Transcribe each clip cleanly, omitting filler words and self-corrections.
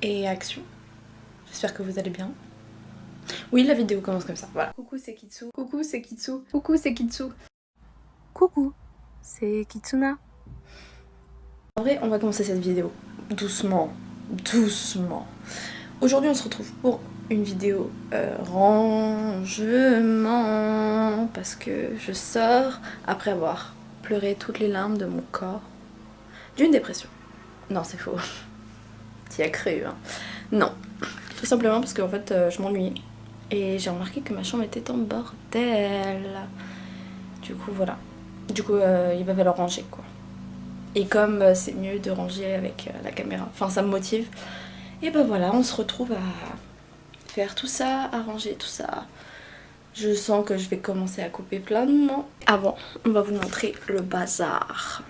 et action. J'espère que vous allez bien. Oui, la vidéo commence comme ça, voilà. Coucou, c'est Kitsu. Coucou, c'est Kitsu. Coucou, c'est Kitsu. Coucou, c'est Kitsuna. En vrai, on va commencer cette vidéo doucement, doucement. Aujourd'hui, on se retrouve pour une vidéo rangement parce que je sors après avoir pleuré toutes les larmes de mon corps d'une dépression. Non, c'est faux. T'y as cru, hein. Non, tout simplement parce qu'en fait, je m'ennuie et j'ai remarqué que ma chambre était en bordel. Du coup, voilà. Du coup, il va falloir ranger, quoi. Et comme c'est mieux de ranger avec la caméra, enfin ça me motive. Et ben voilà, on se retrouve à faire tout ça, à ranger tout ça. Je sens que je vais commencer à couper plein de moments. Avant, on va vous montrer le bazar.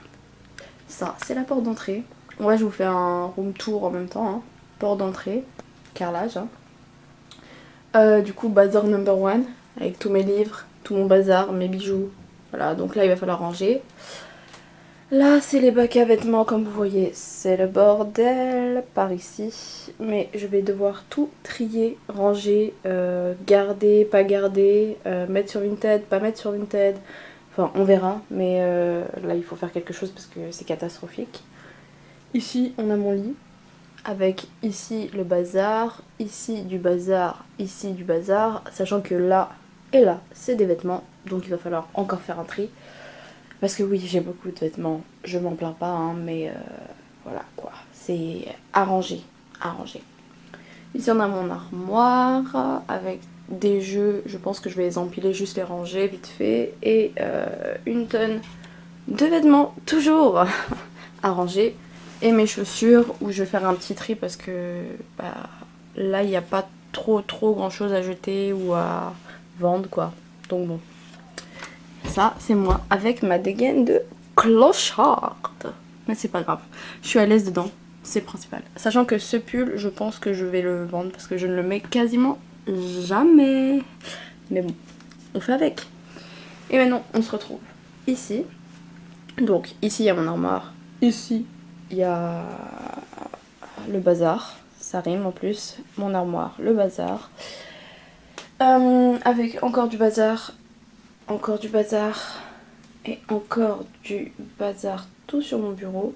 Ça, c'est la porte d'entrée. Ouais, je vous fais un room tour en même temps, hein. Porte d'entrée, carrelage. Hein. Du coup, bazar number one, avec tous mes livres, tout mon bazar, mes bijoux. Voilà, donc là, il va falloir ranger. Là, c'est les bacs à vêtements, comme vous voyez, c'est le bordel par ici. Mais je vais devoir tout trier, ranger, garder, pas garder, mettre sur Vinted, pas mettre sur Vinted. Enfin, on verra, mais là, il faut faire quelque chose parce que c'est catastrophique. Ici, on a mon lit, avec ici le bazar, ici du bazar, ici du bazar, sachant que là et là, c'est des vêtements, donc il va falloir encore faire un tri. Parce que oui, j'ai beaucoup de vêtements, je m'en plains pas, hein, mais voilà quoi, c'est arrangé, arrangé. Ici on a mon armoire avec des jeux, je pense que je vais les empiler, juste les ranger vite fait. Et une tonne de vêtements, toujours à ranger. Et mes chaussures, où je vais faire un petit tri parce que bah, là il n'y a pas trop grand chose à jeter ou à vendre quoi. Donc bon. Ça, c'est moi, avec ma dégaine de clocharde. Mais c'est pas grave, je suis à l'aise dedans, c'est le principal. Sachant que ce pull, je pense que je vais le vendre parce que je ne le mets quasiment jamais. Mais bon, on fait avec. Et maintenant, on se retrouve ici. Donc, ici, il y a mon armoire. Ici, il y a le bazar. Ça rime en plus. Mon armoire, le bazar. Avec encore du bazar. Encore du bazar et encore du bazar tout sur mon bureau,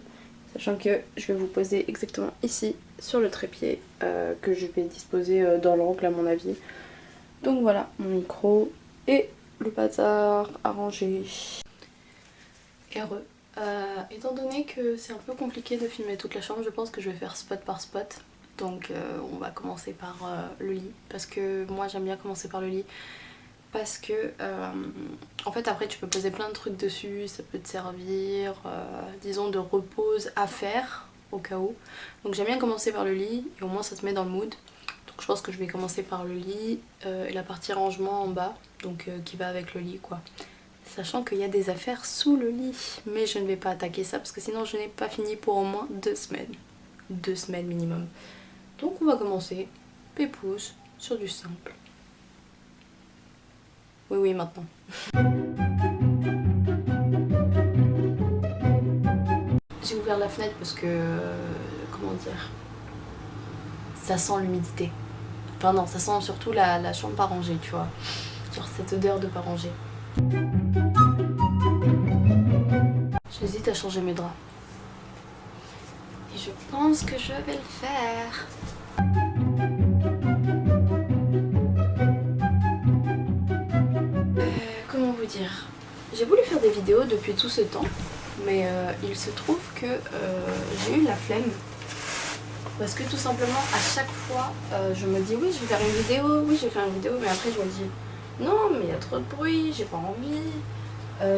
sachant que je vais vous poser exactement ici sur le trépied que je vais disposer dans l'angle à mon avis. Donc voilà mon micro et le bazar à ranger. Heureux. Étant donné que c'est un peu compliqué de filmer toute la chambre, je pense que je vais faire spot par spot. Donc on va commencer par le lit, parce que moi j'aime bien commencer par le lit. Parce que en fait après tu peux poser plein de trucs dessus, ça peut te servir disons de repose à faire au cas où. Donc j'aime bien commencer par le lit et au moins ça te met dans le mood. Donc je pense que je vais commencer par le lit et la partie rangement en bas, donc qui va avec le lit quoi. Sachant qu'il y a des affaires sous le lit, mais je ne vais pas attaquer ça parce que sinon je n'ai pas fini pour au moins 2 semaines. 2 semaines minimum. Donc on va commencer pépouze sur du simple. Oui, oui, maintenant. J'ai ouvert la fenêtre parce que, comment dire, ça sent l'humidité. Enfin non, ça sent surtout la chambre pas rangée, tu vois. Genre cette odeur de pas rangée. J'hésite à changer mes draps. Et je pense que je vais le faire. Comment vous dire? J'ai voulu faire des vidéos depuis tout ce temps, mais il se trouve que j'ai eu la flemme. Parce que tout simplement, à chaque fois, je me dis oui, je vais faire une vidéo, oui, je vais faire une vidéo, mais après je me dis non, mais il y a trop de bruit, j'ai pas envie,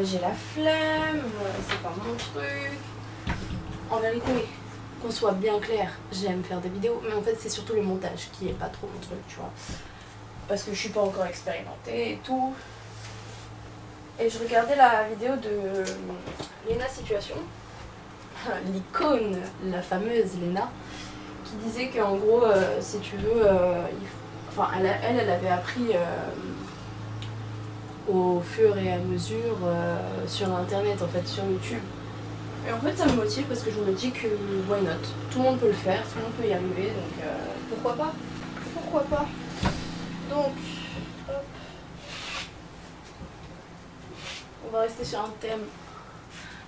j'ai la flemme, c'est pas mon truc. En vérité, qu'on soit bien clair, j'aime faire des vidéos, mais en fait, c'est surtout le montage qui est pas trop mon truc, tu vois. Parce que je suis pas encore expérimentée et tout. Et je regardais la vidéo de Lena Situation, l'icône, la fameuse Lena, qui disait qu'en gros, si tu veux, enfin, elle avait appris au fur et à mesure sur internet, en fait, sur YouTube, Et en fait ça me motive parce que je me dis que why not, tout le monde peut le faire, tout le monde peut y arriver, donc pourquoi pas. Pourquoi pas. Donc hop. On va rester sur un thème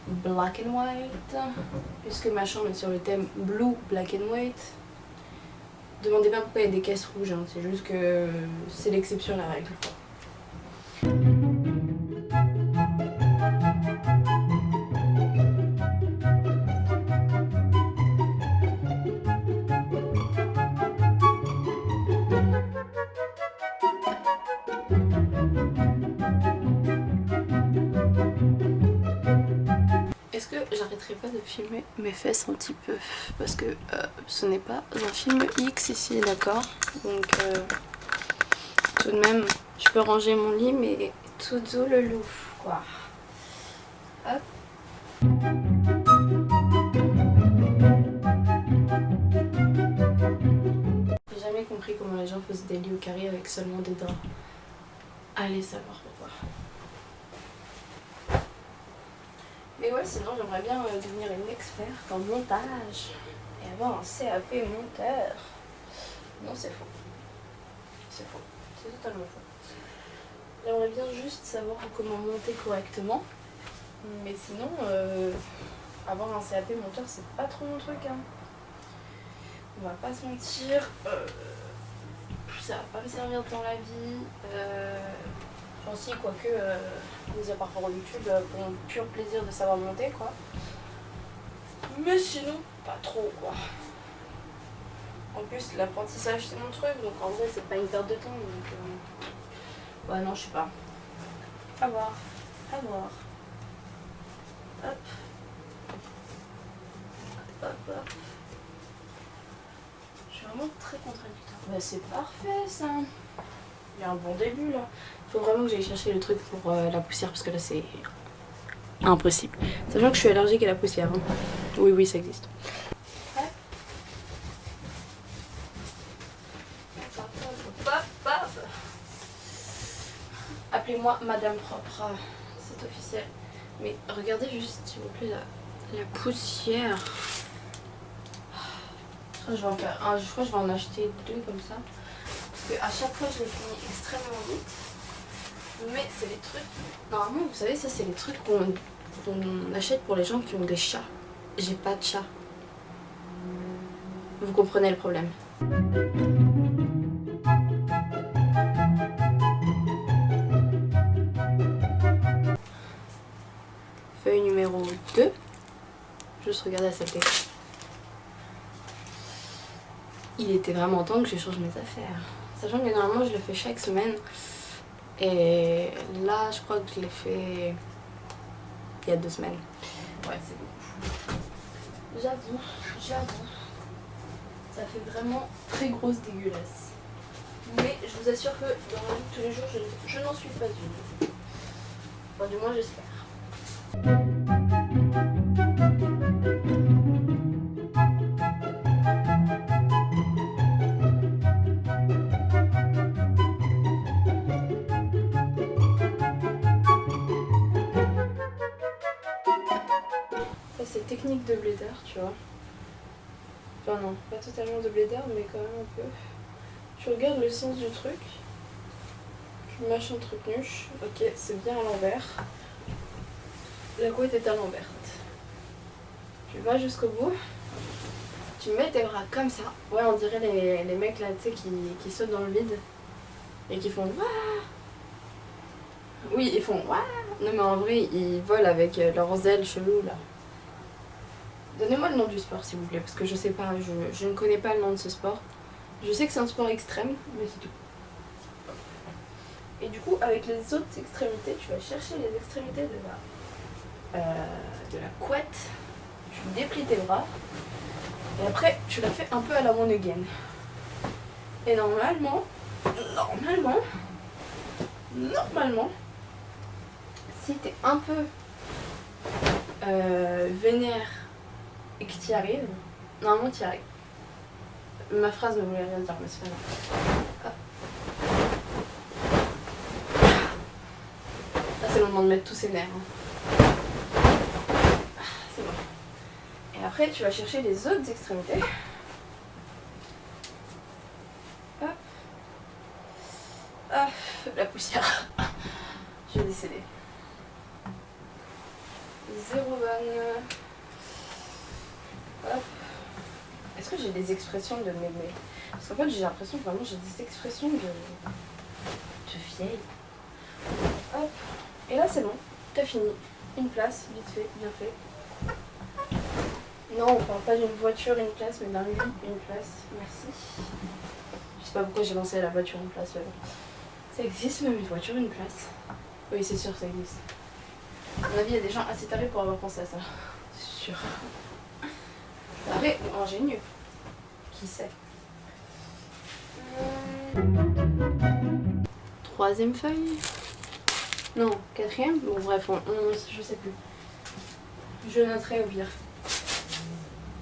black and white, puisque ma chambre est sur le thème blue, black and white. Demandez pas pourquoi il y a des caisses rouges, hein. C'est juste que c'est l'exception à la règle. Est-ce que j'arrêterai pas de filmer mes fesses un petit peu, parce que ce n'est pas un film X ici, d'accord? Donc tout de même, je peux ranger mon lit, mais tout doux le loup, quoi. Hop. J'ai jamais compris comment les gens faisaient des lits au carré avec seulement des draps. Allez savoir pourquoi. Mais ouais, sinon j'aimerais bien devenir une experte en montage et avoir un CAP monteur. Non, c'est faux. C'est faux. C'est totalement faux. J'aimerais bien juste savoir comment monter correctement. Mais sinon, avoir un CAP monteur, c'est pas trop mon truc. Hein. On va pas se mentir. Ça va pas me servir dans la vie. Enfin si, quoique les appareils YouTube pour un pur plaisir de savoir monter, quoi. Mais sinon, pas trop, quoi. En plus, l'apprentissage c'est mon truc, donc en vrai c'est pas une perte de temps. Donc, ouais, non, je sais pas. À voir. À voir. Hop. Hop, hop. Je suis vraiment très contradictoire. Bah, c'est parfait ça. Il y a un bon début là. Faut vraiment que j'aille chercher le truc pour la poussière parce que là c'est impossible. Sachant que je suis allergique à la poussière. Hein. Oui, oui, ça existe. Ouais. Appelez-moi Madame Propre. C'est officiel. Mais regardez juste, s'il vous plaît, la poussière. Je crois que je vais en acheter 2 comme ça. Parce qu'à chaque fois, je les finis extrêmement vite. Mais c'est les trucs... Normalement, vous savez, ça, c'est les trucs qu'on achète pour les gens qui ont des chats. J'ai pas de chat. Vous comprenez le problème. Feuille numéro 2. Juste regarder à cette tête. Il était vraiment temps que je change mes affaires. Sachant que normalement je le fais chaque semaine. Et là je crois que je l'ai fait il y a 2 semaines. Ouais, c'est beaucoup. J'avoue. Ça fait vraiment très grosse dégueulasse. Mais je vous assure que dans la vie de tous les jours, je n'en suis pas une. Enfin, du moins j'espère. Ça c'est technique de blader, tu vois. Enfin non, pas totalement de blader, mais quand même un peu. Tu regardes le sens du truc. Tu mâches un truc nuche. Ok, c'est bien à l'envers. La couette est à l'envers. Tu vas jusqu'au bout. Tu mets tes bras comme ça. Ouais, on dirait les mecs là, tu sais, qui sautent dans le vide. Et qui font Wouah. Oui, ils font Wouah. Non mais en vrai, ils volent avec leurs ailes cheloues là. Donnez-moi le nom du sport s'il vous plaît, parce que je sais pas, je ne connais pas le nom de ce sport. Je sais que c'est un sport extrême, mais c'est tout. Et du coup, avec les autres extrémités, tu vas chercher les extrémités de la couette. Tu déplies tes bras. Et après, tu la fais un peu à la one again. Et normalement, si t'es un peu vénère et que t'y arrives, normalement t'y arrives. Ma phrase ne voulait rien dire, mais c'est pas grave. Là c'est le moment de mettre tous ses nerfs. Hein. C'est bon. Après, tu vas chercher les autres extrémités. Hop. Ah, la poussière. Je vais décéder. 0 vanne. Hop. Est-ce que j'ai des expressions de mémé? Parce qu'en fait, j'ai l'impression que vraiment j'ai des expressions de vieille. Hop. Et là, c'est bon. T'as fini. Une place, vite fait, bien fait. Non, on parle pas d'une voiture, une place, mais d'un lit, une place. Merci. Je sais pas pourquoi j'ai lancé la voiture, une place. Mais bon. Ça existe même une voiture, une place. Oui, c'est sûr, ça existe. À mon avis, il y a des gens assez tarés pour avoir pensé à ça. C'est sûr. Tarés ou ingénieux. Qui sait. Troisième feuille. Non, quatrième. Bon, bref, je sais plus. Je noterai au pire.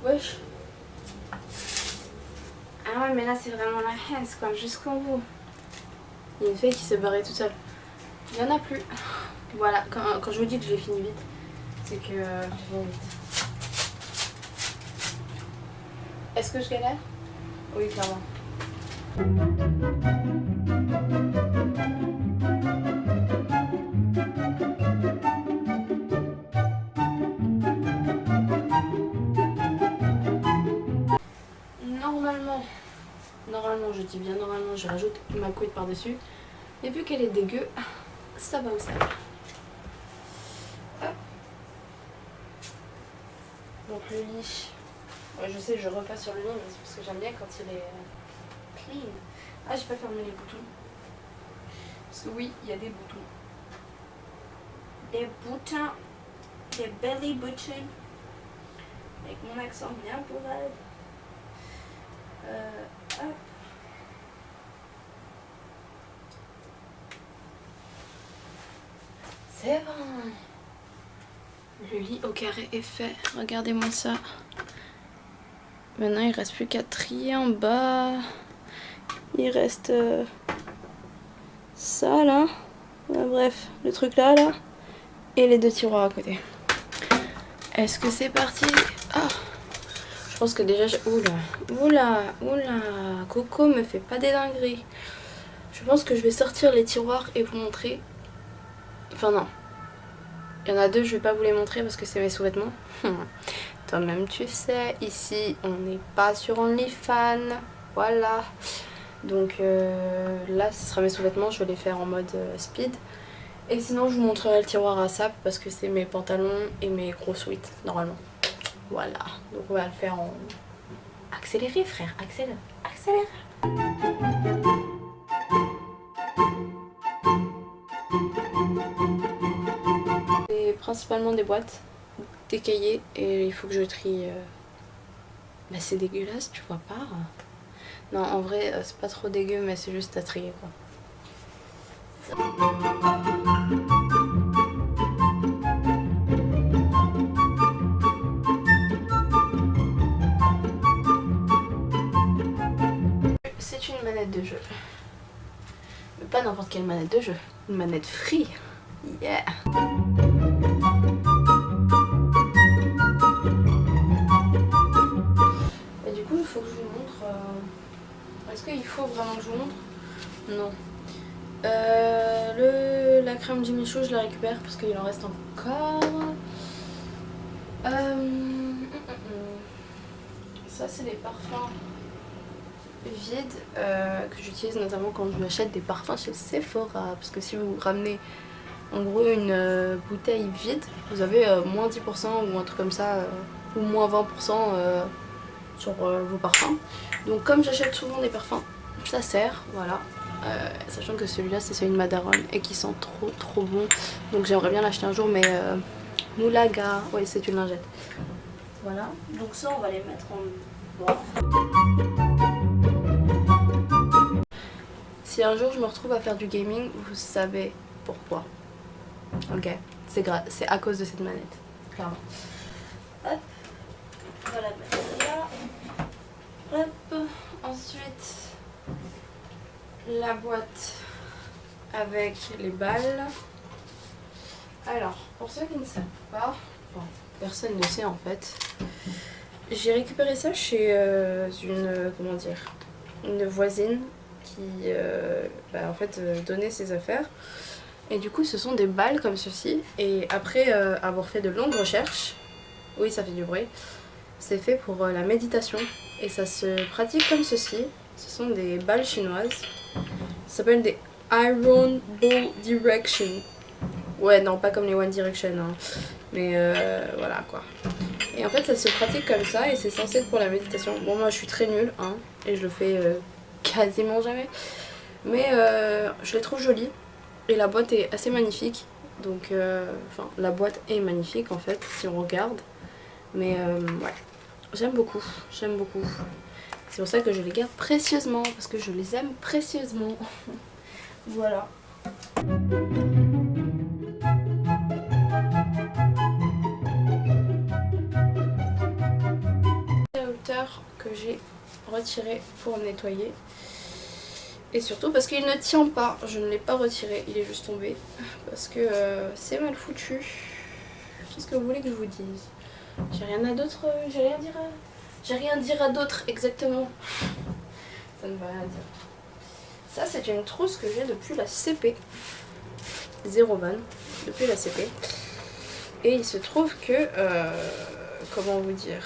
Wesh. Ah ouais, mais là, c'est vraiment la haisse, quoi, jusqu'au bout. Il y a une feuille qui s'est barrée toute seule. Il n'y en a plus. Voilà, quand je vous dis que je l'ai fini vite, c'est que j'ai fini vite. Est-ce que je galère? Oui, clairement. Normalement, je dis bien normalement, je rajoute ma couette par-dessus. Et vu qu'elle est dégueu, ça va au sable. Hop. Donc le lit, ouais, je sais, je repasse sur le lit, mais c'est parce que j'aime bien quand il est clean. Ah, j'ai pas fermé les boutons. Parce que oui, il y a des boutons. Des boutons, des belly buttons. Avec mon accent bien pour elle. Hop. C'est bon. Le lit au carré est fait. Regardez-moi ça. Maintenant, il reste plus qu'à trier en bas. Il reste ça là. Bref, le truc là. Et les deux tiroirs à côté. Est-ce que c'est parti? Ah, je pense que déjà... Oula. Coco me fait pas des dingueries. Je pense que je vais sortir les tiroirs et vous montrer. Enfin non. Il y en a deux, je vais pas vous les montrer parce que c'est mes sous-vêtements. Toi-même tu sais, ici on n'est pas sur OnlyFans. Voilà. Donc là ce sera mes sous-vêtements, je vais les faire en mode speed. Et sinon je vous montrerai le tiroir à sap parce que c'est mes pantalons et mes gros sweats normalement. Voilà. Donc on va le faire en... Accéléré frère, accélère. Principalement des boîtes, des cahiers et il faut que je trie. Bah c'est dégueulasse, tu vois pas. Non en vrai c'est pas trop dégueu mais c'est juste à trier quoi. C'est une manette de jeu. Mais pas n'importe quelle manette de jeu. Une manette free. Yeah. Et du coup, il faut que je vous montre. Est-ce qu'il faut vraiment que je vous montre? Non. La crème Jimmy Choo, je la récupère parce qu'il en reste encore. Ça, c'est des parfums vides que j'utilise notamment quand je m'achète des parfums chez Sephora. Parce que si vous ramenez en gros une bouteille vide, vous avez moins 10% ou un truc comme ça, ou moins 20% sur vos parfums. Donc comme j'achète souvent des parfums, ça sert, voilà. Sachant que celui-là c'est celui de Madaron et qui sent trop bon. Donc j'aimerais bien l'acheter un jour, mais Moulaga, oui c'est une lingette. Voilà, donc ça on va les mettre en bois. Si un jour je me retrouve à faire du gaming, vous savez pourquoi. Ok, c'est à cause de cette manette, clairement. Hop, on va la mettre là. Hop, ensuite la boîte avec les balles. Alors, pour ceux qui ne savent pas, bon, personne ne sait en fait, J'ai récupéré ça chez comment dire, une voisine qui en fait donnait ses affaires. Et du coup ce sont des balles comme ceci. Et après avoir fait de longues recherches, oui ça fait du bruit, c'est fait pour la méditation. Et ça se pratique comme ceci. Ce sont des balles chinoises. Ça s'appelle des Iron Ball Direction. Ouais non pas comme les One Direction hein. Mais voilà quoi. Et en fait ça se pratique comme ça et c'est censé être pour la méditation. Bon moi je suis très nulle hein, et je le fais quasiment jamais. Mais je les trouve jolies et la boîte est assez magnifique. Donc enfin la boîte est magnifique en fait si on regarde. Mais ouais, j'aime beaucoup, j'aime beaucoup. C'est pour ça que je les garde précieusement parce que je les aime précieusement. Voilà. Que j'ai retiré pour nettoyer et surtout parce qu'il ne tient pas, je ne l'ai pas retiré, il est juste tombé parce que c'est mal foutu. Qu'est-ce que vous voulez que je vous dise? J'ai rien à d'autre, j'ai rien à dire à d'autre exactement. Ça ne veut rien dire. Ça c'est une trousse que j'ai depuis la CP, 0 van, depuis la CP, et il se trouve que comment vous dire,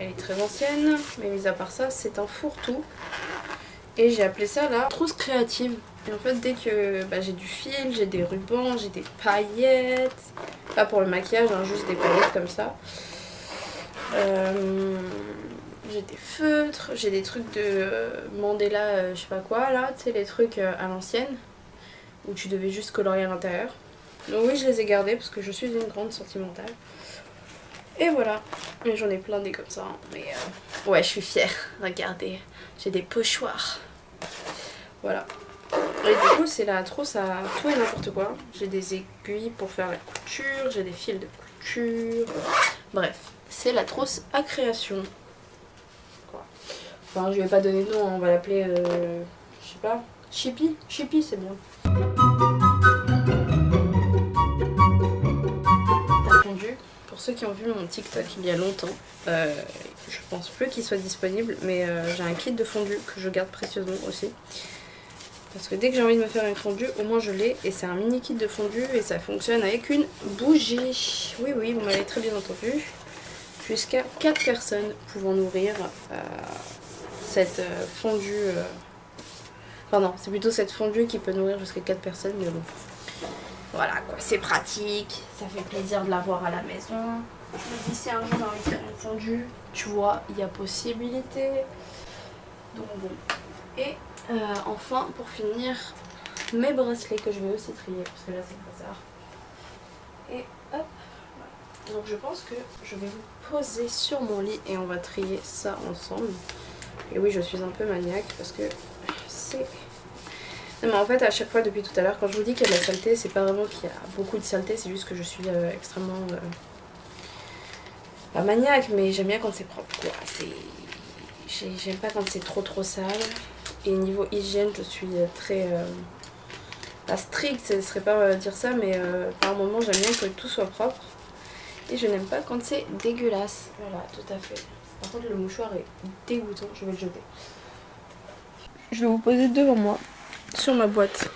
elle est très ancienne, mais mis à part ça, c'est un fourre-tout. Et j'ai appelé ça la trousse créative. Et en fait, dès que j'ai du fil, j'ai des rubans, j'ai des paillettes. Pas pour le maquillage, hein, juste des paillettes comme ça. J'ai des feutres, j'ai des trucs de Mandela, je sais pas quoi là. Tu sais, les trucs à l'ancienne, où tu devais juste colorier à l'intérieur. Donc oui, je les ai gardés parce que je suis une grande sentimentale. Et voilà, et j'en ai plein des comme ça, hein. Mais ouais, je suis fière, regardez, j'ai des pochoirs. Voilà. Et du coup, c'est la trousse à tout et n'importe quoi. J'ai des aiguilles pour faire la couture, j'ai des fils de couture. Bref, c'est la trousse à création. Quoi. Enfin, je vais pas donner de nom, hein, on va l'appeler, je sais pas, Chippy. Chippy, c'est bien. Pour ceux qui ont vu mon TikTok il y a longtemps, je pense plus qu'il soit disponible, mais j'ai un kit de fondu que je garde précieusement aussi. Parce que dès que j'ai envie de me faire une fondue, au moins je l'ai. Et c'est un mini kit de fondue et ça fonctionne avec une bougie. Oui, oui, vous m'avez très bien entendu. Jusqu'à 4 personnes pouvant nourrir cette fondue. Enfin non, c'est plutôt cette fondue qui peut nourrir jusqu'à 4 personnes, mais bon. Voilà quoi, c'est pratique, ça fait plaisir de l'avoir à la maison. Je me dis si un jour j'ai envie de faire une fondue, tu vois, il y a possibilité. Donc bon. Et enfin, pour finir, mes bracelets que je vais aussi trier, parce que là c'est le bazar. Et hop, voilà. Donc je pense que je vais vous poser sur mon lit et on va trier ça ensemble. Et oui, je suis un peu maniaque parce que c'est... Non mais en fait à chaque fois depuis tout à l'heure quand je vous dis qu'il y a de la saleté, c'est pas vraiment qu'il y a beaucoup de saleté, c'est juste que je suis extrêmement pas maniaque, mais j'aime bien quand c'est propre quoi. J'aime pas quand c'est trop sale. Et niveau hygiène je suis très pas stricte, ce serait pas dire ça, mais par moment j'aime bien que tout soit propre. Et je n'aime pas quand c'est dégueulasse. Voilà, tout à fait. Par contre le mouchoir est dégoûtant, je vais le jeter. Je vais vous poser devant moi. Sur ma boîte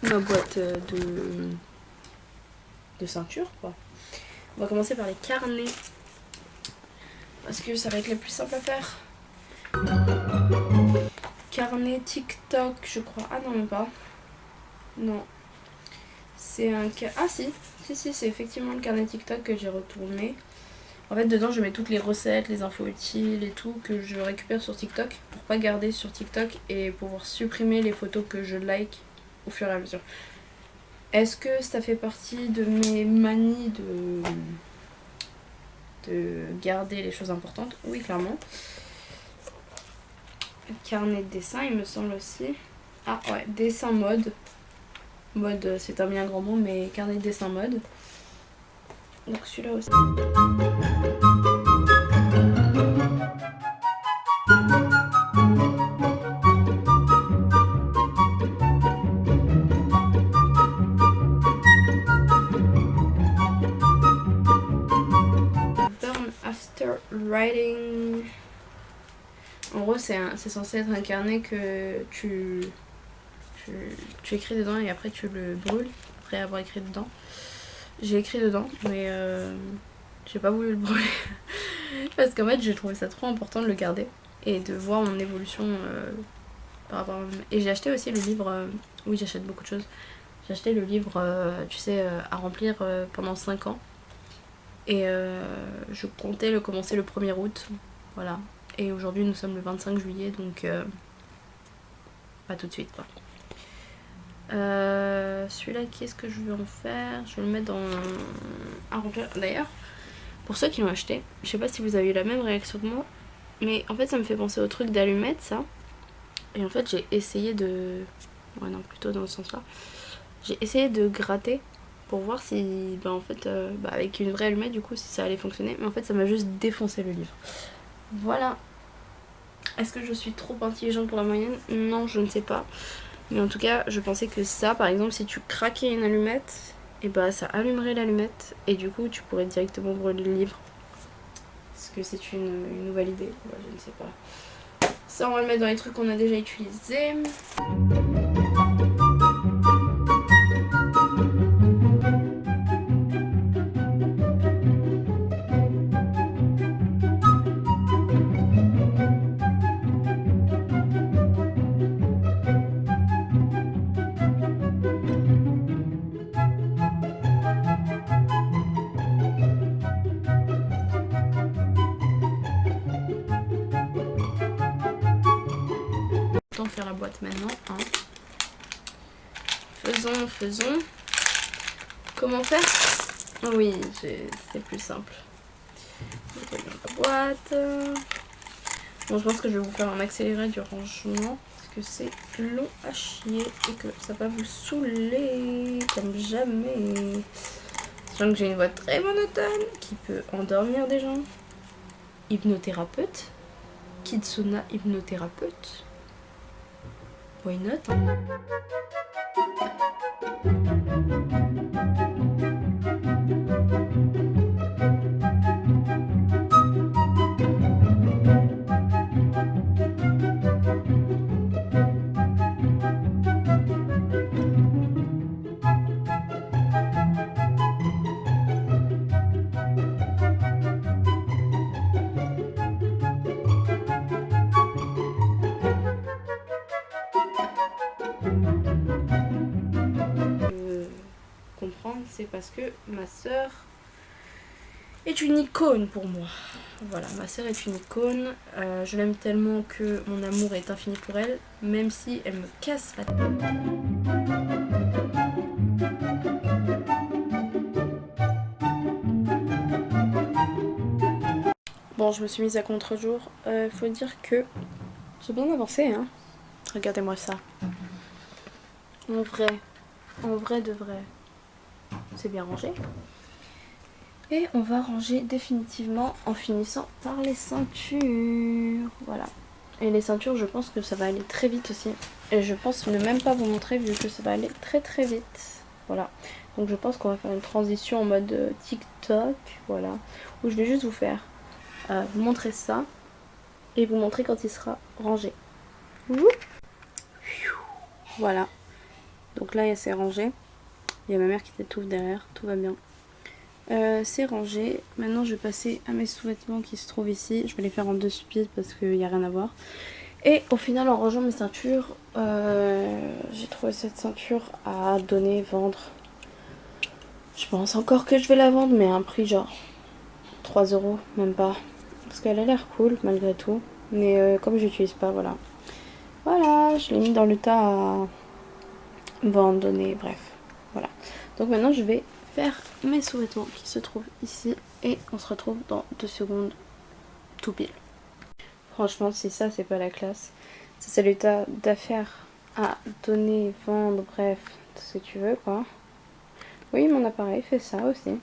de ceinture quoi. On va commencer par les carnets parce que ça va être le plus simple à faire. Carnet TikTok je crois. Ah non même pas. Non. C'est un ah si c'est effectivement le carnet TikTok que j'ai retourné. En fait dedans je mets toutes les recettes, les infos utiles et tout que je récupère sur TikTok pour pas garder sur TikTok et pouvoir supprimer les photos que je like au fur et à mesure. Est-ce que ça fait partie de mes manies de garder les choses importantes? Oui clairement. Carnet de dessin il me semble aussi. Ah ouais, dessin mode. Mode c'est un bien grand mot mais carnet de dessin mode. Donc celui-là aussi. En gros c'est censé être un carnet que tu écris dedans et après tu le brûles après avoir écrit dedans. J'ai écrit dedans mais j'ai pas voulu le brûler parce qu'en fait j'ai trouvé ça trop important de le garder et de voir mon évolution par rapport à... Et j'ai acheté aussi le livre, oui j'achète beaucoup de choses. J'ai acheté le livre, tu sais, à remplir pendant 5 ans. Et je comptais le commencer le 1er août. Voilà. Et aujourd'hui nous sommes le 25 juillet donc pas tout de suite quoi. Celui-là, qu'est-ce que je vais en faire? Je vais le mettre dans... à remplir. D'ailleurs, pour ceux qui l'ont acheté, je sais pas si vous avez eu la même réaction que moi, mais en fait ça me fait penser au truc d'allumettes ça. Et en fait j'ai essayé de... Ouais non, plutôt dans ce sens-là. J'ai essayé de gratter pour voir si, en fait, avec une vraie allumette du coup, si ça allait fonctionner. Mais en fait ça m'a juste défoncé le livre. Voilà. Est-ce que je suis trop intelligente pour la moyenne? Non, je ne sais pas. Mais en tout cas, je pensais que ça, par exemple, si tu craquais une allumette, et ça allumerait l'allumette. Et du coup, tu pourrais directement brûler le livre. Est-ce que c'est une nouvelle idée? Ouais, je ne sais pas. Ça, on va le mettre dans les trucs qu'on a déjà utilisés. Autant faire la boîte maintenant. Hein. Faisons. Comment faire? Oui, c'était plus simple. Je vais la boîte. Bon, je pense que je vais vous faire un accéléré du rangement parce que c'est long à chier et que ça va vous saouler comme jamais. Sachant que j'ai une voix très monotone qui peut endormir des gens. Hypnothérapeute. Kitsuna hypnothérapeute. Why not? Comprendre, c'est parce que ma sœur est une icône pour moi. Voilà, ma sœur est une icône. Je l'aime tellement que mon amour est infini pour elle, même si elle me casse la tête. Bon, je me suis mise à contre-jour. Faut dire que j'ai bien avancé, hein. Regardez-moi ça. En vrai de vrai. C'est bien rangé. Et on va ranger définitivement en finissant par les ceintures. Voilà. Et les ceintures, je pense que ça va aller très vite aussi. Et je pense ne même pas vous montrer vu que ça va aller très très vite. Voilà. Donc je pense qu'on va faire une transition en mode TikTok. Voilà. Où je vais juste vous faire vous montrer ça. Et vous montrer quand il sera rangé. Voilà. Donc là, c'est rangé. Il y a ma mère qui s'étouffe derrière. Tout va bien. C'est rangé. Maintenant je vais passer à mes sous-vêtements qui se trouvent ici. Je vais les faire en 2 speed parce qu'il n'y a rien à voir. Et au final en rangeant mes ceintures, j'ai trouvé cette ceinture à donner, vendre. Je pense encore que je vais la vendre mais à un prix genre 3 €, même pas. Parce qu'elle a l'air cool malgré tout. Mais comme je l'utilise pas, voilà. Voilà, je l'ai mis dans le tas à vendre, donner, bref. Voilà. Donc maintenant je vais faire mes sous-vêtements qui se trouvent ici et on se retrouve dans 2 secondes tout pile. Franchement si ça c'est pas la classe, c'est l'état d'affaires à donner, vendre, bref, tout ce que tu veux quoi. Oui mon appareil fait ça aussi.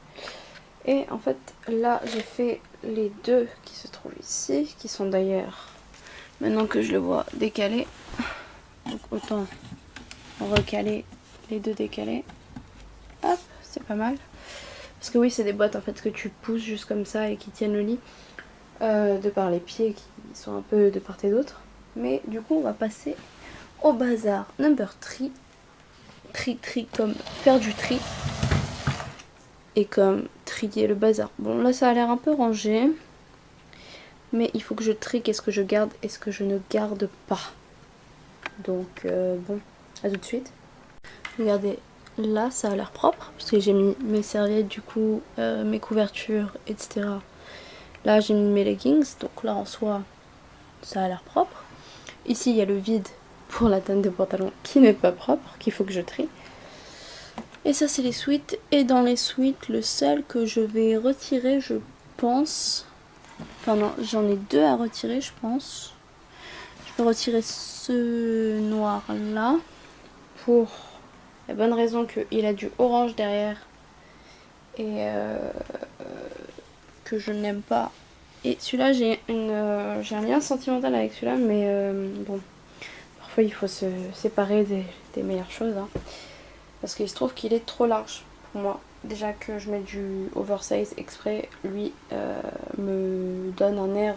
Et en fait là j'ai fait les 2 qui se trouvent ici, qui sont d'ailleurs, maintenant que je le vois, décalés. Donc autant recaler les 2 décalés. Hop, c'est pas mal. Parce que oui, c'est des boîtes en fait que tu pousses juste comme ça et qui tiennent le lit. De par les pieds ils sont un peu de part et d'autre. Mais du coup on va passer au bazar number 3. Tri comme faire du tri. Et comme trier le bazar. Bon là ça a l'air un peu rangé. Mais il faut que je trie qu'est-ce que je garde et ce que je ne garde pas. Donc bon, à tout de suite. Regardez, là ça a l'air propre. Parce que j'ai mis mes serviettes du coup, mes couvertures, etc. Là j'ai mis mes leggings. Donc là en soi ça a l'air propre. Ici il y a le vide pour la teinte de pantalon qui n'est pas propre, qu'il faut que je trie. Et ça c'est les suites. Et dans les suites, le seul que je vais retirer je pense... Enfin non, j'en ai 2 à retirer je pense. Je vais retirer ce noir là. Pour la bonne raison qu'il a du orange derrière. Et que je n'aime pas. Et celui-là j'ai un lien sentimental avec celui-là. Mais bon, parfois il faut se séparer des meilleures choses. Hein. Parce qu'il se trouve qu'il est trop large pour moi. Déjà que je mets du oversize exprès, lui me donne un air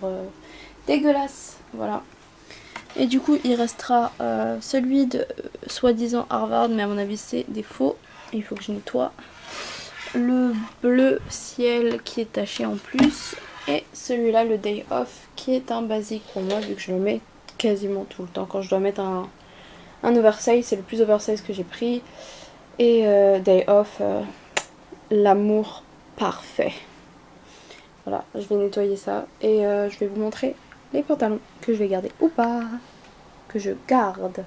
dégueulasse. Voilà. Et du coup il restera celui de soi-disant Harvard, mais à mon avis c'est des faux. Il faut que je nettoie. Le bleu ciel qui est taché en plus. Et celui-là, le Day Off, qui est un basique pour moi vu que je le mets quasiment tout le temps. Quand je dois mettre un oversize, c'est le plus oversize que j'ai pris. Et Day Off, l'amour parfait. Voilà, je vais nettoyer ça et je vais vous montrer les pantalons que je vais garder ou pas, que je garde.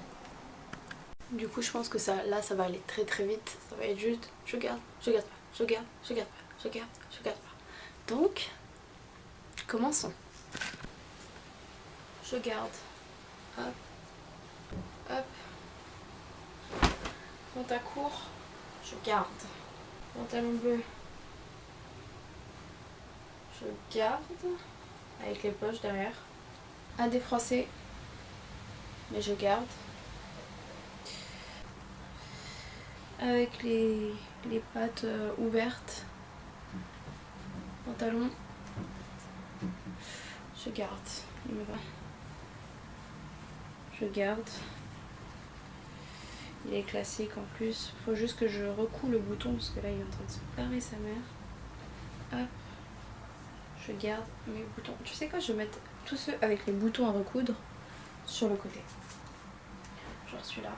Du coup, je pense que là, ça va aller très très vite. Ça va être juste, je garde pas, je garde pas. Donc, commençons. Je garde. Hop, hop. Compte à court, je garde. Pantalon bleu, je garde. Avec les poches derrière. À défroisser, mais je garde. Avec les pattes ouvertes. Pantalon, je garde. Il me va. Je garde. Il est classique en plus. Faut juste que je recoue le bouton parce que là il est en train de se parer sa mère. Hop. Je garde mes boutons. Tu sais quoi, je vais mettre tous ceux avec les boutons à recoudre sur le côté. Genre celui-là.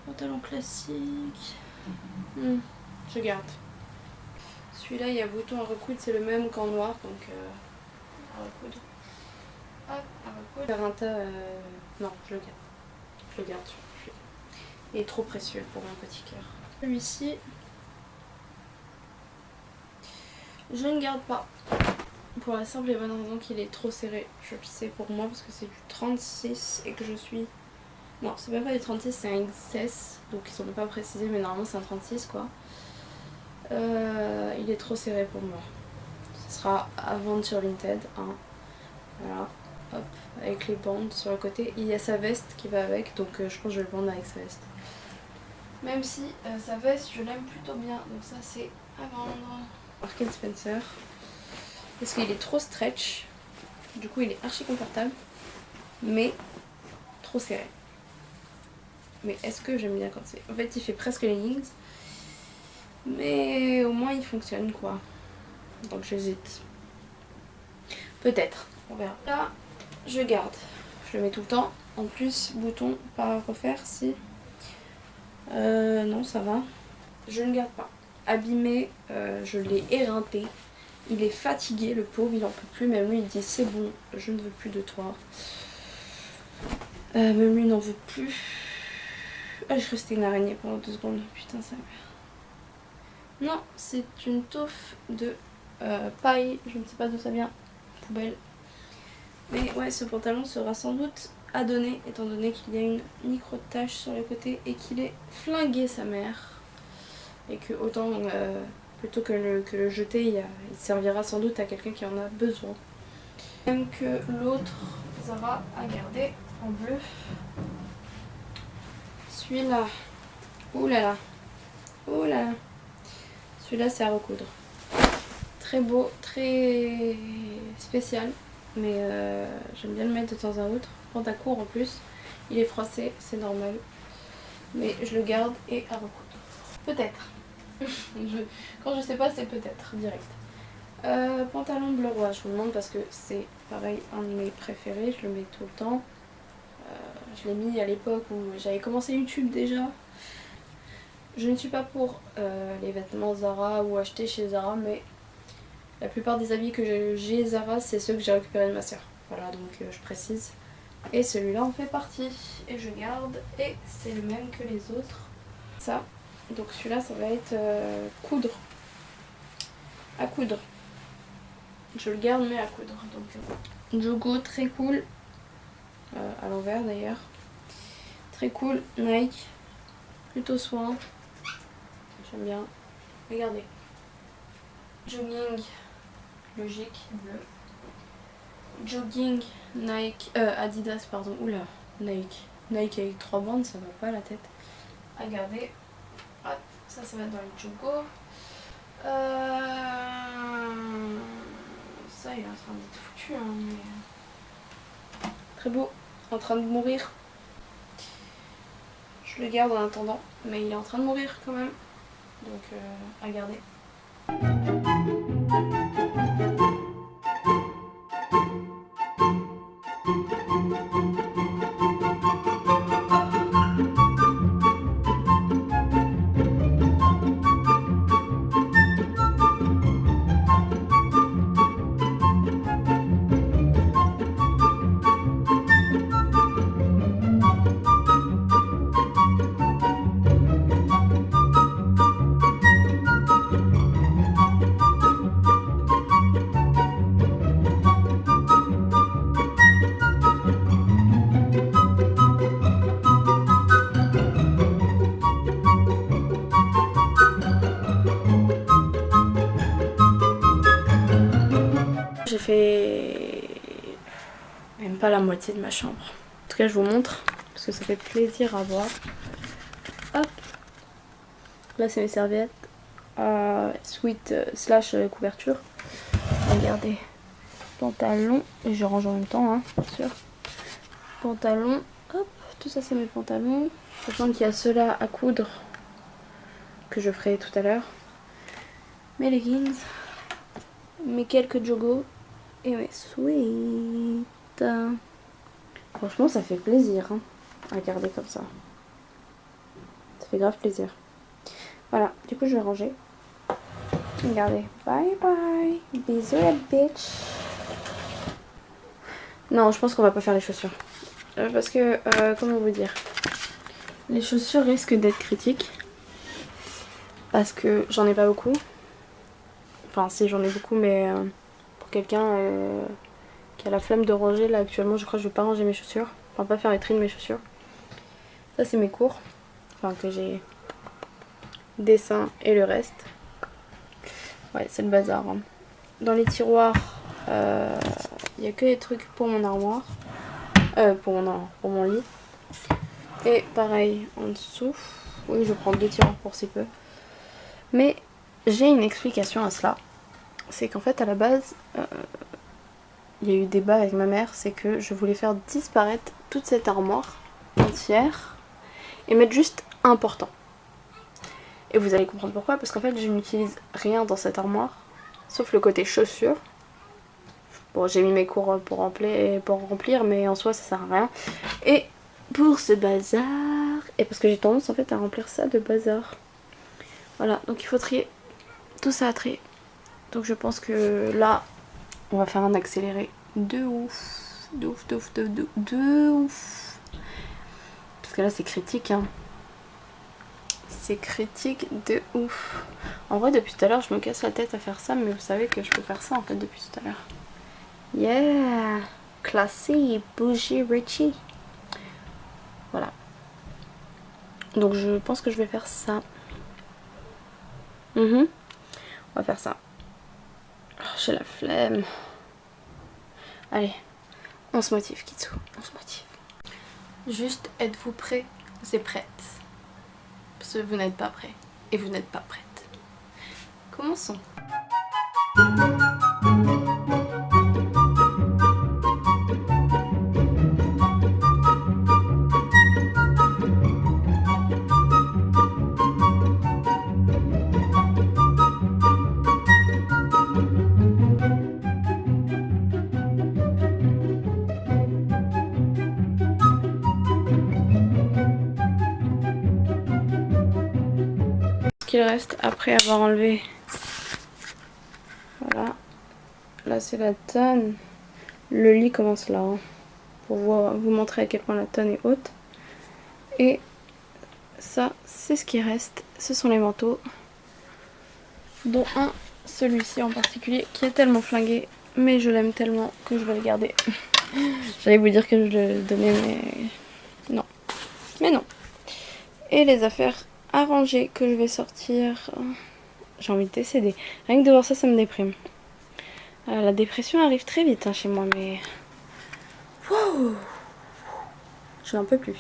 Pantalon classique. Je garde. Celui-là, il y a bouton à recoudre, c'est le même qu'en noir, donc à recoudre. Hop, à recoudre. Carinta, non, je le garde. Je le garde. Il est trop précieux pour mon petit cœur. Celui-ci, je ne garde pas. Pour la simple et bonne raison qu'il est trop serré. Je le sais pour moi parce que c'est du 36 et que je suis... Non, c'est même pas du 36, c'est un XS. Donc ils sont pas précisés, mais normalement c'est un 36 quoi. Il est trop serré pour moi. Ce sera à vendre sur Vinted. Hein. Voilà. Hop, avec les bandes sur le côté. Il y a sa veste qui va avec, donc je pense que je vais le vendre avec sa veste. Même si sa veste, je l'aime plutôt bien. Donc ça c'est à vendre. Mark & Spencer. Parce qu'il est trop stretch. Du coup il est archi confortable. Mais trop serré. Mais est-ce que j'aime bien quand c'est... En fait il fait presque leggings. Mais au moins il fonctionne quoi. Donc j'hésite. Peut-être. On verra. Là je garde. Je le mets tout le temps. En plus bouton pas à refaire si... non ça va. Je ne garde pas. Abîmé, je l'ai éreinté. Il est fatigué le pauvre, il en peut plus. Même lui il dit c'est bon, je ne veux plus de toi. Même lui n'en veut plus. Ah, je restais une araignée pendant 2 secondes. Putain ça merde. Non, c'est une touffe de paille. Je ne sais pas d'où ça vient. Poubelle. Mais ouais, ce pantalon sera sans doute à donner, étant donné qu'il y a une micro-tache sur le côté et qu'il est flingué sa mère. Et que autant, plutôt que le jeter, il servira sans doute à quelqu'un qui en a besoin. Même que l'autre Zara a gardé en bleu. Celui-là, oulala, oulala. Celui-là c'est à recoudre. Très beau, très spécial. mais j'aime bien le mettre de temps à autre. Pantacourt en plus, il est froissé, c'est normal. Mais je le garde et à recoudre. Peut-être. Quand je sais pas, c'est peut-être direct. Pantalon bleu roi, je vous demande parce que c'est pareil un de mes préférés, je le mets tout le temps. Je l'ai mis à l'époque où j'avais commencé YouTube déjà. Je ne suis pas pour les vêtements Zara ou acheter chez Zara, mais la plupart des habits que j'ai Zara, c'est ceux que j'ai récupérés de ma soeur. Voilà, donc je précise. Et celui-là en fait partie. Et je garde. Et c'est le même que les autres. Ça. Donc celui-là, ça va être coudre. À coudre. Je le garde, mais à coudre. Donc Jogo, très cool. À l'envers d'ailleurs. Très cool. Nike. Plutôt soin. J'aime bien. Regardez. Jogging. Logique. Bleu. Jogging. Nike. Adidas, pardon. Oula. Nike. Nike avec 3 bandes, ça va pas à la tête. À garder. Hop. Ça va être dans les Jogo. Ça, il est en train d'être foutu. Hein, mais... Très beau. En train de mourir. Je le garde en attendant. Mais il est en train de mourir quand même. Donc, à garder. J'ai fait même pas la moitié de ma chambre. En tout cas, je vous montre parce que ça fait plaisir à voir. Hop, là c'est mes serviettes, sweat slash couverture. Regardez, pantalon, et je range en même temps, hein, bien sûr. Pantalon, hop, tout ça c'est mes pantalons. Sachant qu'il y a ceux-là à coudre que je ferai tout à l'heure. Mes leggings, mes quelques jogos. Et mes sweats. Franchement, ça fait plaisir hein, à garder comme ça. Ça fait grave plaisir. Voilà, du coup, je vais ranger. Regardez. Bye bye. Bisous la bitch. Non, je pense qu'on va pas faire les chaussures. Parce que, comment vous dire, les chaussures risquent d'être critiques. Parce que j'en ai pas beaucoup. Enfin, si, j'en ai beaucoup, mais... quelqu'un qui a la flemme de ranger, là actuellement je crois que je vais pas ranger mes chaussures, enfin pas faire les tri de mes chaussures. Ça c'est mes cours, enfin que j'ai dessin et le reste. Ouais, c'est le bazar hein. Dans les tiroirs il n'y a que des trucs pour mon armoire, pour mon lit. Et pareil en dessous, oui je prends 2 tiroirs pour si peu, mais j'ai une explication à cela. C'est qu'en fait à la base il y a eu débat avec ma mère, c'est que je voulais faire disparaître toute cette armoire entière et mettre juste un portant. Et vous allez comprendre pourquoi, parce qu'en fait je n'utilise rien dans cette armoire sauf le côté chaussures. Bon, j'ai mis mes cours pour remplir, mais en soi ça sert à rien. Et pour ce bazar, et parce que j'ai tendance en fait à remplir ça de bazar. Voilà, donc il faut trier tout ça à trier. Donc je pense que là, on va faire un accéléré de ouf. De ouf, de ouf, de ouf. Parce que là, c'est critique, hein. C'est critique de ouf. En vrai, depuis tout à l'heure, je me casse la tête à faire ça, mais vous savez que je peux faire ça, en fait, depuis tout à l'heure. Yeah! Classy, bougie, Richie. Voilà. Donc, je pense que je vais faire ça. On va faire ça. Oh, j'ai la flemme. Allez, on se motive, Kitsu, on se motive. Juste, êtes-vous prêts et prêtes? Parce que vous n'êtes pas prêts et vous n'êtes pas prêtes. Commençons. qu'il reste après avoir enlevé. Voilà. Là c'est la tonne. Le lit commence là. Hein, pour vous montrer à quel point la tonne est haute. Et ça c'est ce qui reste. Ce sont les manteaux. Dont un, celui-ci en particulier, qui est tellement flingué. Mais je l'aime tellement que je vais le garder. J'allais vous dire que je le donnais mais non. Mais non. Et les affaires arrangées que je vais sortir. J'ai envie de décéder. Rien que de voir ça, ça me déprime. La dépression arrive très vite hein, chez moi, mais... Wow, je n'en peux plus.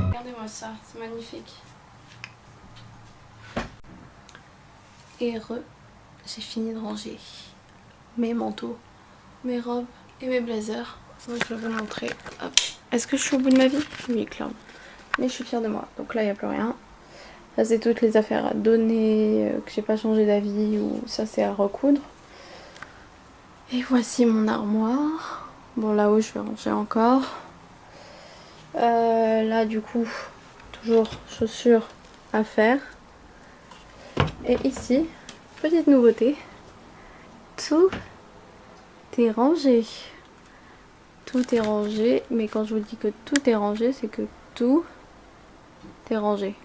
Regardez-moi ça, c'est magnifique. Et j'ai fini de ranger mes manteaux, mes robes et mes blazers. Donc je vais vous montrer. Est-ce que je suis au bout de ma vie? Oui, clairement. Mais je suis fière de moi. Donc là, il n'y a plus rien. Ça, c'est toutes les affaires à donner, que j'ai pas changé d'avis ou ça, c'est à recoudre. Et voici mon armoire. Bon, là-haut, je vais ranger encore. Là, du coup, toujours chaussures à faire. Et ici, petite nouveauté. Tout est rangé. Tout est rangé. Mais quand je vous dis que tout est rangé, c'est que tout est rangé.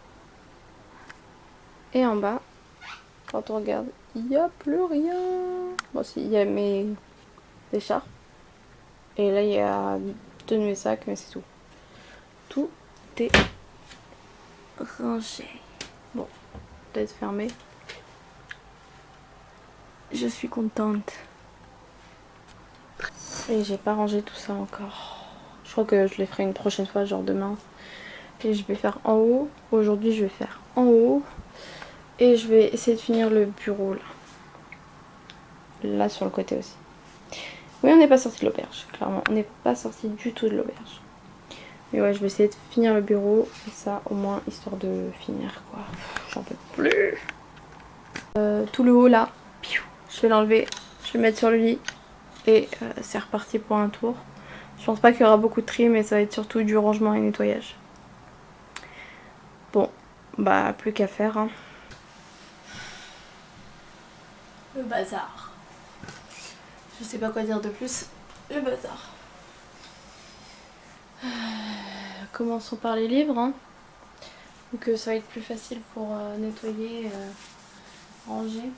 Et en bas, quand on regarde, il n'y a plus rien. Bon, si, il y a mes écharpes. Et là, il y a deux de mes sacs, mais c'est tout. Tout est rangé. Bon, peut-être fermé. Je suis contente. Et j'ai pas rangé tout ça encore. Je crois que je les ferai une prochaine fois, genre demain. Et je vais faire en haut. Aujourd'hui, je vais faire en haut. Et je vais essayer de finir le bureau là. Là sur le côté aussi. Oui, on n'est pas sorti de l'auberge, clairement. On n'est pas sorti du tout de l'auberge. Mais ouais, je vais essayer de finir le bureau. Et ça, au moins, histoire de finir quoi. J'en peux plus. Tout le haut là, je vais l'enlever. Je vais le mettre sur le lit. Et c'est reparti pour un tour. Je pense pas qu'il y aura beaucoup de tri, mais ça va être surtout du rangement et nettoyage. Bon, bah plus qu'à faire. Hein. Le bazar. Je sais pas quoi dire de plus. Le bazar. Commençons par les livres. Hein. Donc ça va être plus facile pour nettoyer, ranger.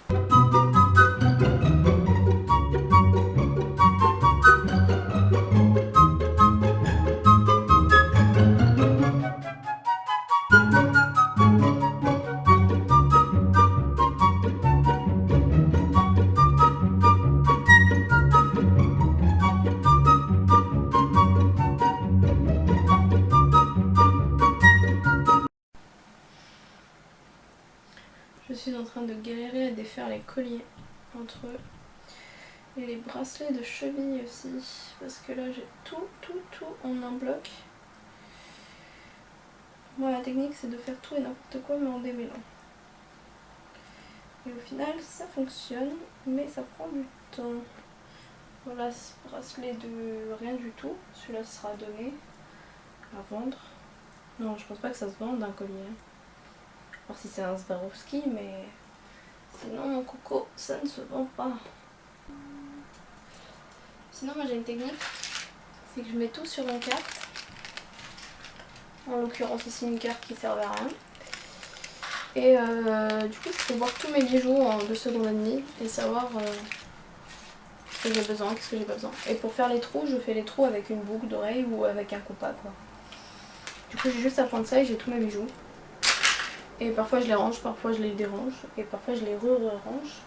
Je suis en train de galérer à défaire les colliers entre eux. Et les bracelets de cheville aussi. Parce que là j'ai tout en un bloc. Moi la technique c'est de faire tout et n'importe quoi mais en démêlant. Et au final ça fonctionne mais ça prend du temps. Voilà ce bracelet de rien du tout. Celui-là sera donné à vendre. Non je pense pas que ça se vende un collier. Alors si c'est un Swarovski mais sinon mon coco ça ne se vend pas. Sinon moi j'ai une technique. C'est que je mets tout sur une carte. En l'occurrence ici une carte qui servait à rien. Et du coup je peux voir tous mes bijoux en 2 secondes et demie et savoir ce que j'ai besoin, qu'est-ce que j'ai pas besoin. Et pour faire les trous, je fais les trous avec une boucle d'oreille ou avec un compas quoi. Du coup j'ai juste à prendre ça et j'ai tous mes bijoux. Et parfois je les range, parfois je les dérange et parfois je les re-range.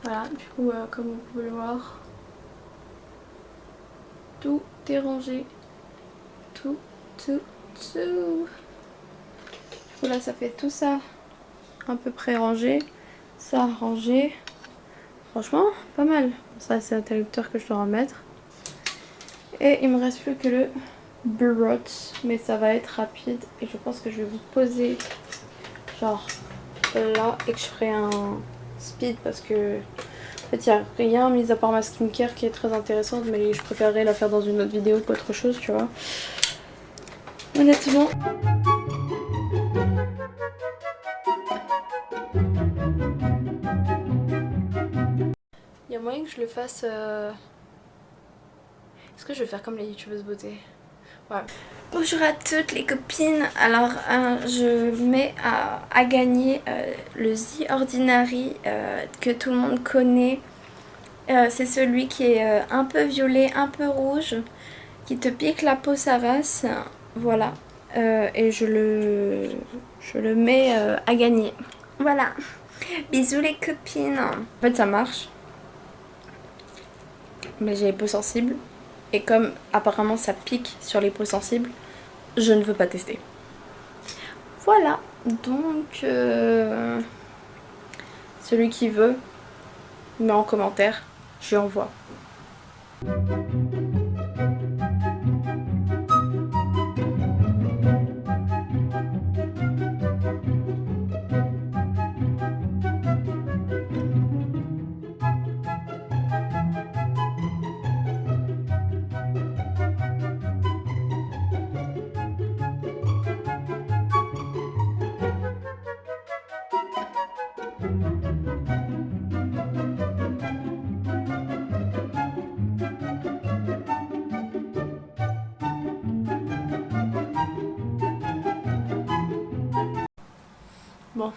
Voilà, du coup, comme vous pouvez le voir, tout est rangé. Tout. Du coup, là, ça fait tout ça à peu près rangé. Ça rangé. Franchement, pas mal. Ça, c'est l'interrupteur que je dois remettre. Et il me reste plus que le brooch, mais ça va être rapide. Et je pense que je vais vous poser genre là et que je ferai un speed parce que en fait il n'y a rien mis à part ma skincare qui est très intéressante, mais je préférerais la faire dans une autre vidéo qu'autre chose, tu vois. Honnêtement. Il y a moyen que je le fasse... Est-ce que je vais faire comme les youtubeuses beauté? Ouais. Bonjour à toutes les copines. Alors je mets à gagner le The Ordinary que tout le monde connaît. C'est celui qui est un peu violet, un peu rouge, qui te pique la peau sa race. Voilà. Et je le mets à gagner. Voilà. Bisous les copines. En fait ça marche. Mais j'ai les peaux sensibles. Et comme apparemment ça pique sur les peaux sensibles, je ne veux pas tester. Voilà, donc celui qui veut, met en commentaire, je lui envoie. Bon,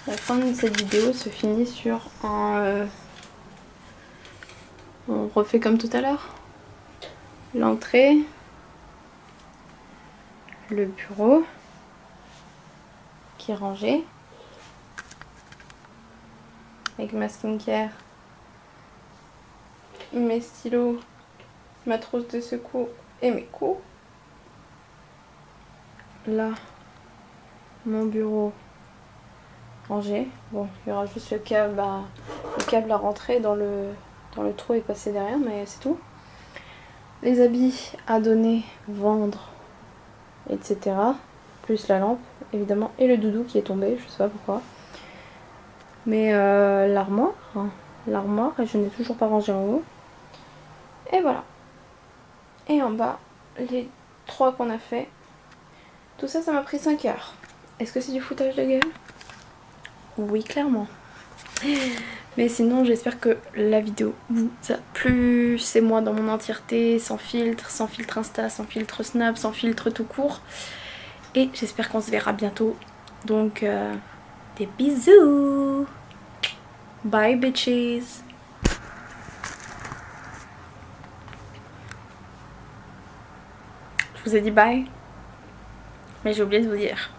la fin de cette vidéo se finit sur un... on refait comme tout à l'heure. L'entrée, le bureau qui est rangé, avec ma skincare, mes stylos, ma trousse de secours et mes coups. Là, mon bureau rangé. Bon, il y aura juste le câble à rentrer dans le trou et passer derrière, mais c'est tout. Les habits à donner, vendre, etc. Plus la lampe, évidemment, et le doudou qui est tombé, je sais pas pourquoi. Mais l'armoire, et je n'ai toujours pas rangé en haut. Et voilà. Et en bas, les 3 qu'on a fait. Tout ça, ça m'a pris 5 heures. Est-ce que c'est du foutage de gueule? Oui, clairement. Mais sinon, j'espère que la vidéo vous a plu. C'est moi dans mon entièreté, sans filtre Insta, sans filtre Snap, sans filtre tout court. Et j'espère qu'on se verra bientôt. Donc, des bisous. Bye, bitches. Je vous ai dit bye. Mais j'ai oublié de vous dire.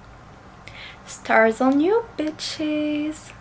Stars on you, bitches.